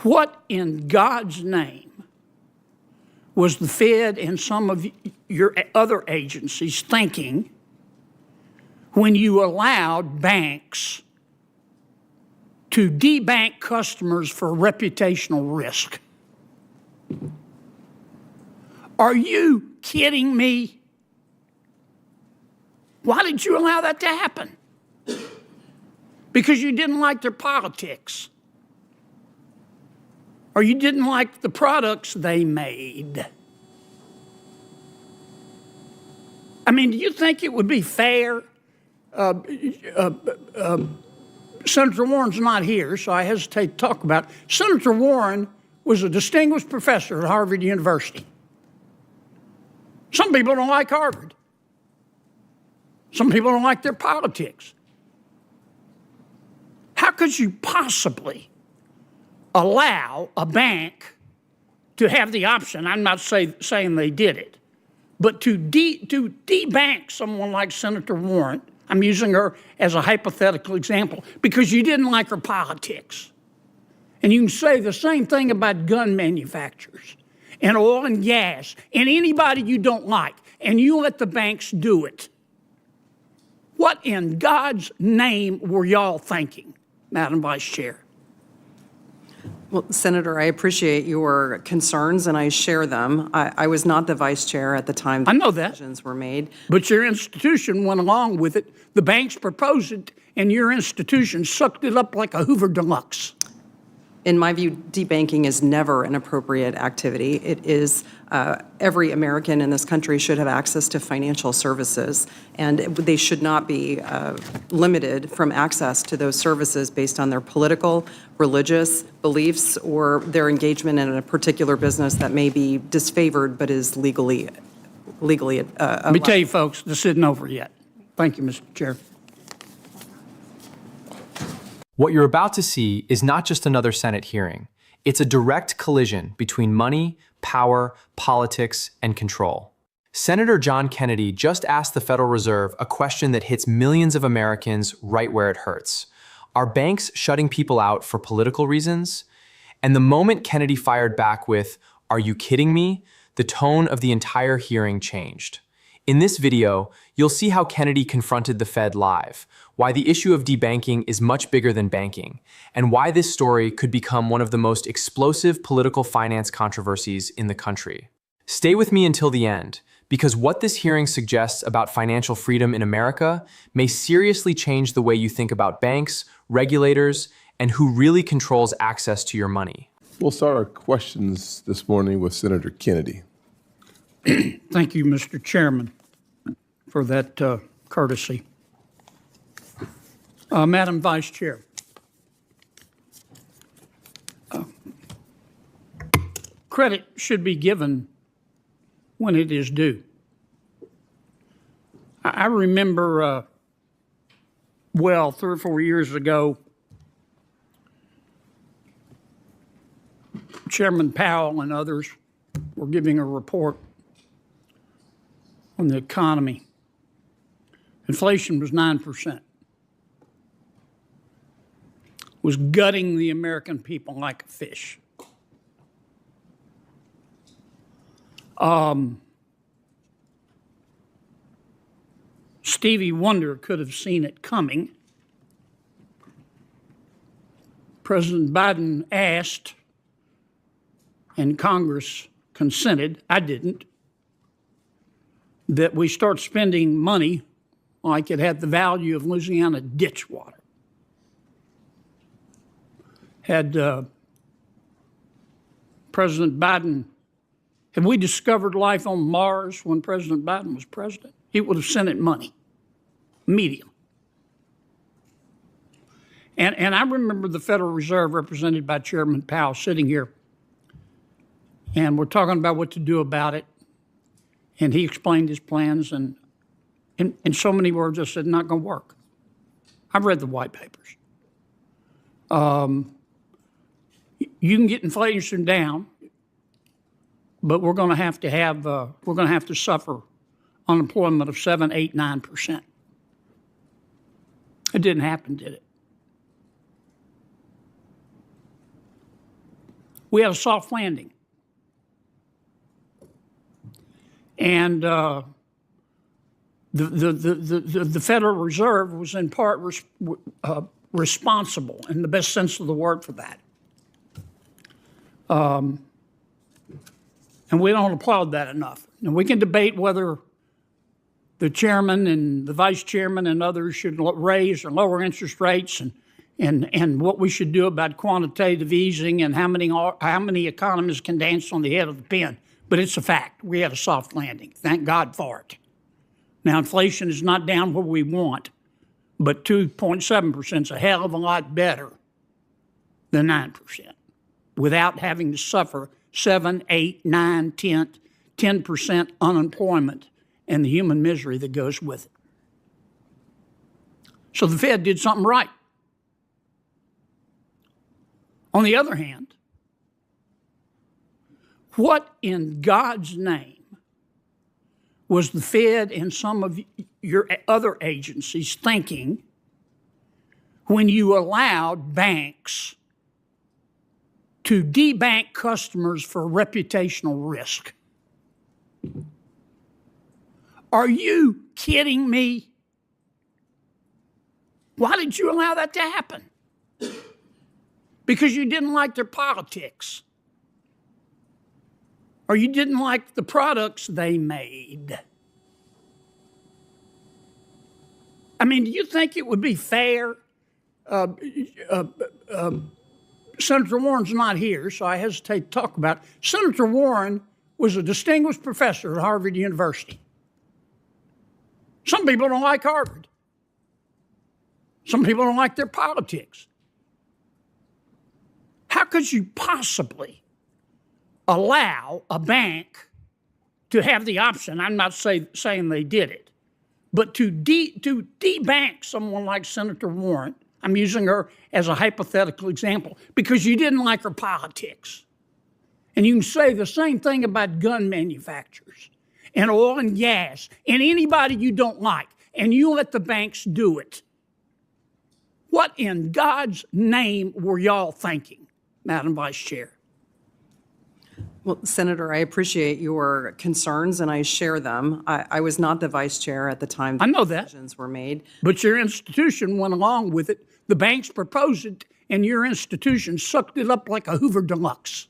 What in God's name was the Fed and some of your other agencies thinking when you allowed banks to debank customers for reputational risk? Are you kidding me? Why did you allow that to happen? Because you didn't like their politics, or you didn't like the products they made. I mean, do you think it would be fair? Senator Warren's not here, so I hesitate to talk about it. Senator Warren was a distinguished professor at Harvard University. Some people don't like Harvard. Some people don't like their politics. How could you possibly allow a bank to have the option? I'm not saying they did it, but to debank someone like Senator Warren, I'm using her as a hypothetical example, because you didn't like her politics. And you can say the same thing about gun manufacturers and oil and gas and anybody you don't like, and you let the banks do it. What in God's name were y'all thinking, Madam Vice Chair? Well, Senator, I appreciate your concerns, and I share them. I was not the vice chair at the time I know that. Decisions were made. But your institution went along with it. The banks proposed it, and your institution sucked it up like a Hoover Deluxe. In my view, debanking is never an appropriate activity. It is, every American in this country should have access to financial services, and they should not be limited from access to those services based on their political, religious beliefs, or their engagement in a particular business that may be disfavored but is legally Let me tell you, folks, this isn't over yet. Thank you, Mr. Chair. What you're about to see is not just another Senate hearing. It's a direct collision between money, power, politics, and control. Senator John Kennedy just asked the Federal Reserve a question that hits millions of Americans right where it hurts. Are banks shutting people out for political reasons? And the moment Kennedy fired back with, "Are you kidding me?" the tone of the entire hearing changed. In this video, you'll see how Kennedy confronted the Fed live, why the issue of debanking is much bigger than banking, and why this story could become one of the most explosive political finance controversies in the country. Stay with me until the end, because what this hearing suggests about financial freedom in America may seriously change the way you think about banks, regulators, and who really controls access to your money. We'll start our questions this morning with Senator Kennedy. Thank you, Mr. Chairman, for that courtesy. Madam Vice Chair, credit should be given when it is due. I remember, well, 3 or 4 years ago, Chairman Powell and others were giving a report on the economy. Inflation was 9%. Was gutting the American people like a fish. Stevie Wonder could have seen it coming. President Biden asked, and Congress consented, I didn't, that we start spending money like it had the value of Louisiana ditch water. Had President Biden, had we discovered life on Mars when President Biden was president, he would have sent it money, immediately. And I remember the Federal Reserve, represented by Chairman Powell, sitting here, and we're talking about what to do about it. And he explained his plans, and in so many words, I said, not going to work. I've read the white papers. You can get inflation down, but we're going to have to suffer unemployment of 7, 8, 9%. It didn't happen, did it? we had a soft landing. And the Federal Reserve was in part responsible, in the best sense of the word, for that. And we don't applaud that enough. And we can debate whether the chairman and the vice chairman and others should raise or lower interest rates, and what we should do about quantitative easing, and how many economists can dance on the head of the pin. But it's a fact. We had a soft landing. Thank God for it. Now, inflation is not down where we want, but 2.7% is a hell of a lot better than 9%, without having to suffer 7, 8, 9, 10% unemployment and the human misery that goes with it. So the Fed did something right. On the other hand, what in God's name was the Fed and some of your other agencies thinking when you allowed banks to debank customers for reputational risk? Are you kidding me? Why did you allow that to happen? Because you didn't like their politics, or you didn't like the products they made. I mean, do you think it would be fair? Senator Warren's not here, so I hesitate to talk about it. Senator Warren was a distinguished professor at Harvard University. Some people don't like Harvard. Some people don't like their politics. How could you possibly allow a bank to have the option? I'm not saying they did it, but to debank someone like Senator Warren. I'm using her as a hypothetical example because you didn't like her politics. And you can say the same thing about gun manufacturers and oil and gas and anybody you don't like, and you let the banks do it. What in God's name were y'all thinking, Madam Vice Chair? Well, Senator, I appreciate your concerns, and I share them. I was not the vice chair at the time I know that. decisions were made. But your institution went along with it. The banks proposed it, and your institution sucked it up like a Hoover Deluxe.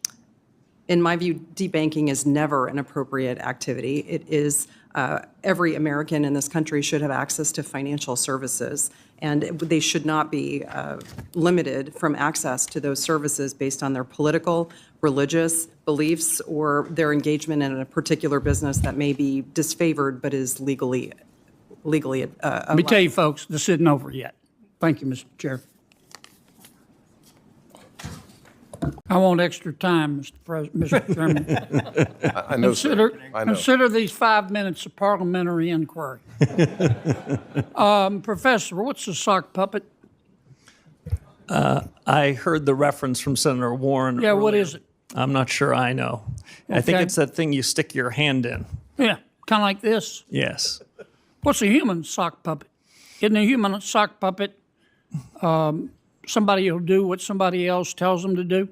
In my view, debanking is never an appropriate activity. It is every American in this country should have access to financial services, and they should not be limited from access to those services based on their political, religious beliefs, or their engagement in a particular business that may be disfavored but is legally Let me tell you, folks, this isn't over yet. Thank you, Mr. Chair. I want extra time, Mr. Chairman. I know, sir. I know. Consider these 5 minutes of parliamentary inquiry. Professor, what's a sock puppet? I heard the reference from Senator Warren. Yeah, what earlier. is it? I'm not sure I know. I think Okay. it's that thing you stick your hand in. Yeah, kind of like this. Yes. What's a human sock puppet? Isn't a human sock puppet somebody will do what somebody else tells them to do?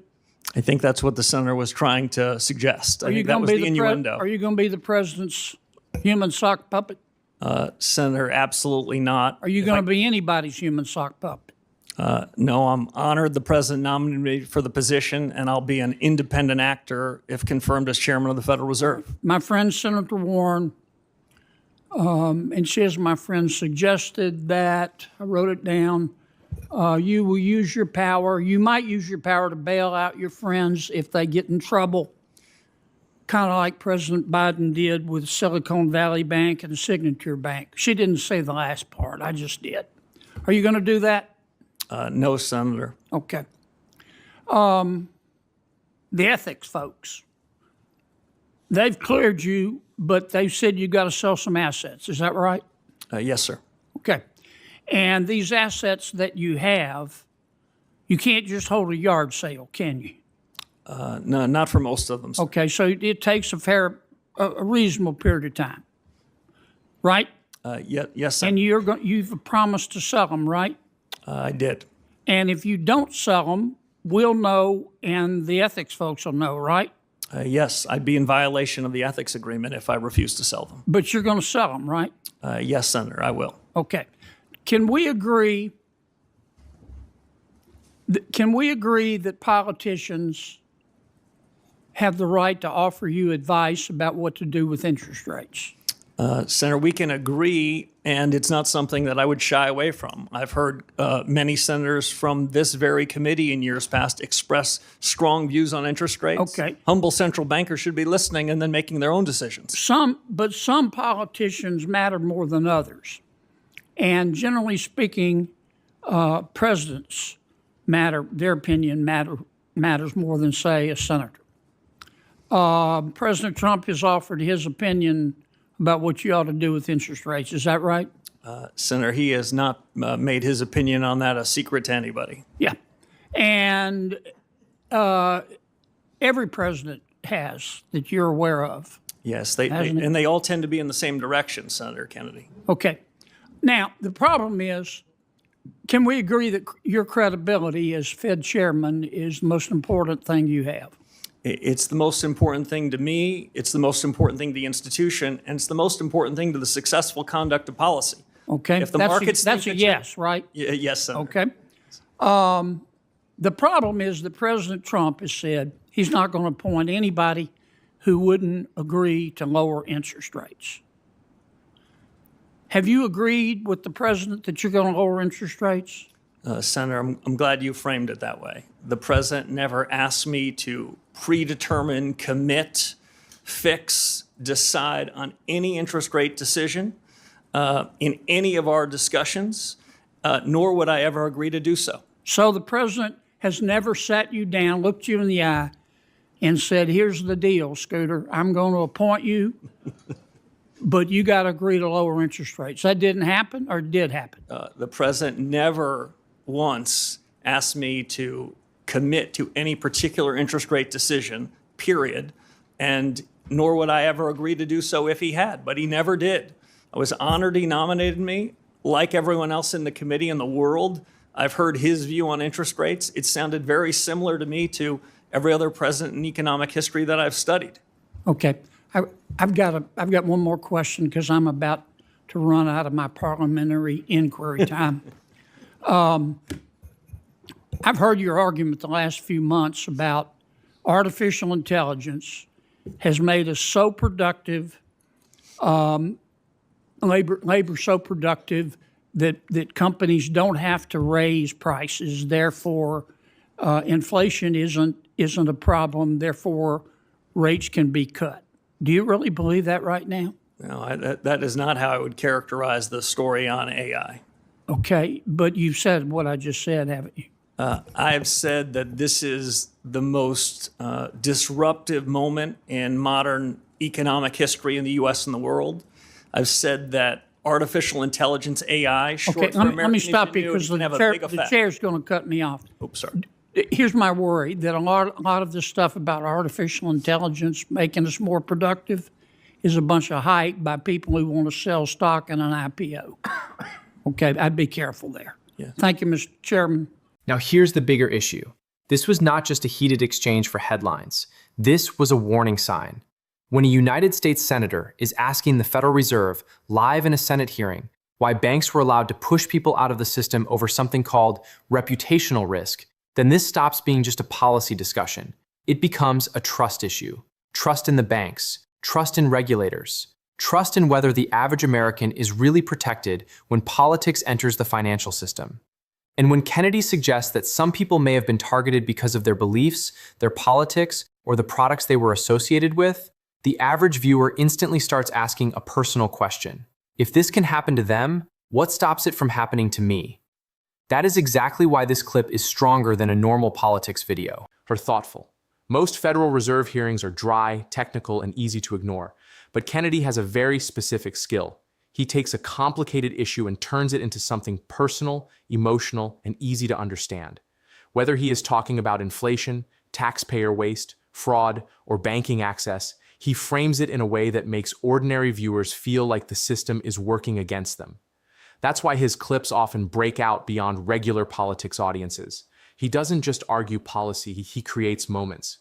I think that's what the senator was trying to suggest. I Are you think that going was to the be innuendo. Are you going to be the president's human sock puppet? Senator, absolutely not. Are you going to be anybody's human sock puppet? No, I'm honored the president nominated me for the position, and I'll be an independent actor if confirmed as chairman of the Federal Reserve. My friend Senator Warren, and she, as my friend, suggested that, I wrote it down, you will use your power, you might use your power to bail out your friends if they get in trouble, kind of like President Biden did with Silicon Valley Bank and Signature Bank. She didn't say the last part, I just did. Are you going to do that? No, Senator. Okay. The ethics folks, they've cleared you, but they've said you've got to sell some assets. Is that right? Yes, sir. Okay. And these assets that you have, you can't just hold a yard sale, can you? No, not for most of them, sir. Okay, so it takes a reasonable period of time, right? Yes, sir. And you've promised to sell them, right? I did. And if you don't sell them, we'll know and the ethics folks will know, right? Yes, I'd be in violation of the ethics agreement if I refuse to sell them. But you're going to sell them, right? Yes, Senator, I will. Okay. Can we agree that politicians have the right to offer you advice about what to do with interest rates? Senator, we can agree, and it's not something that I would shy away from. I've heard many senators from this very committee in years past express strong views on interest rates. Okay. Humble central bankers should be listening and then making their own decisions. But some politicians matter more than others. And generally speaking, presidents matter, their opinion matters more than, say, a senator. President Trump has offered his opinion about what you ought to do with interest rates. Is that right? Senator, he has not made his opinion on that a secret to anybody. Yeah. And every president has that you're aware of. Yes, and they all tend to be in the same direction, Senator Kennedy. Okay. Now, the problem is, can we agree that your credibility as Fed chairman is the most important thing you have? It's the most important thing to me, it's the most important thing to the institution, and it's the most important thing to the successful conduct of policy. Okay. If the that's markets that's a yes, right? Yes, Senator. Okay. The problem is that President Trump has said he's not going to appoint anybody who wouldn't agree to lower interest rates. Have you agreed with the president that you're going to lower interest rates? Senator, I'm glad you framed it that way. The president never asked me to predetermine, commit, fix, decide on any interest rate decision in any of our discussions, nor would I ever agree to do so. So the president has never sat you down, looked you in the eye, and said, here's the deal, Scooter, I'm going to appoint you, but you got to agree to lower interest rates. That didn't happen, or did happen? The president never once asked me to commit to any particular interest rate decision, period, and nor would I ever agree to do so if he had, but he never did. I was honored he nominated me. Like everyone else in the committee in the world, I've heard his view on interest rates. It sounded very similar to me to every other president in economic history that I've studied. Okay. I've got one more question because I'm about to run out of my parliamentary inquiry time. I've heard your argument the last few months about artificial intelligence has made us so productive, labor so productive that companies don't have to raise prices. Therefore, inflation isn't a problem. Therefore, rates can be cut. Do you really believe that right now? No, that is not how I would characterize the story on AI. Okay, but you've said what I just said, haven't you? I have said that this is the most disruptive moment in modern economic history in the U.S. and the world. I've said that artificial intelligence, AI, short Okay, for let American me stop you ingenuity, because can have a big the effect. chair's going to cut me off. Oops, sorry. Here's my worry, that a lot of this stuff about artificial intelligence making us more productive is a bunch of hype by people who want to sell stock in an IPO. Okay, I'd be careful there. Yeah. Thank you, Mr. Chairman. Now here's the bigger issue. This was not just a heated exchange for headlines. This was a warning sign. When a United States senator is asking the Federal Reserve live in a Senate hearing why banks were allowed to push people out of the system over something called reputational risk, then this stops being just a policy discussion. It becomes a trust issue. Trust in the banks, trust in regulators, trust in whether the average American is really protected when politics enters the financial system. And when Kennedy suggests that some people may have been targeted because of their beliefs, their politics, or the products they were associated with, the average viewer instantly starts asking a personal question. If this can happen to them, what stops it from happening to me? That is exactly why this clip is stronger than a normal politics video. Or thoughtful. Most Federal Reserve hearings are dry, technical, and easy to ignore, but Kennedy has a very specific skill. He takes a complicated issue and turns it into something personal, emotional, and easy to understand. Whether he is talking about inflation, taxpayer waste, fraud, or banking access, he frames it in a way that makes ordinary viewers feel like the system is working against them. That's why his clips often break out beyond regular politics audiences. He doesn't just argue policy, he creates moments.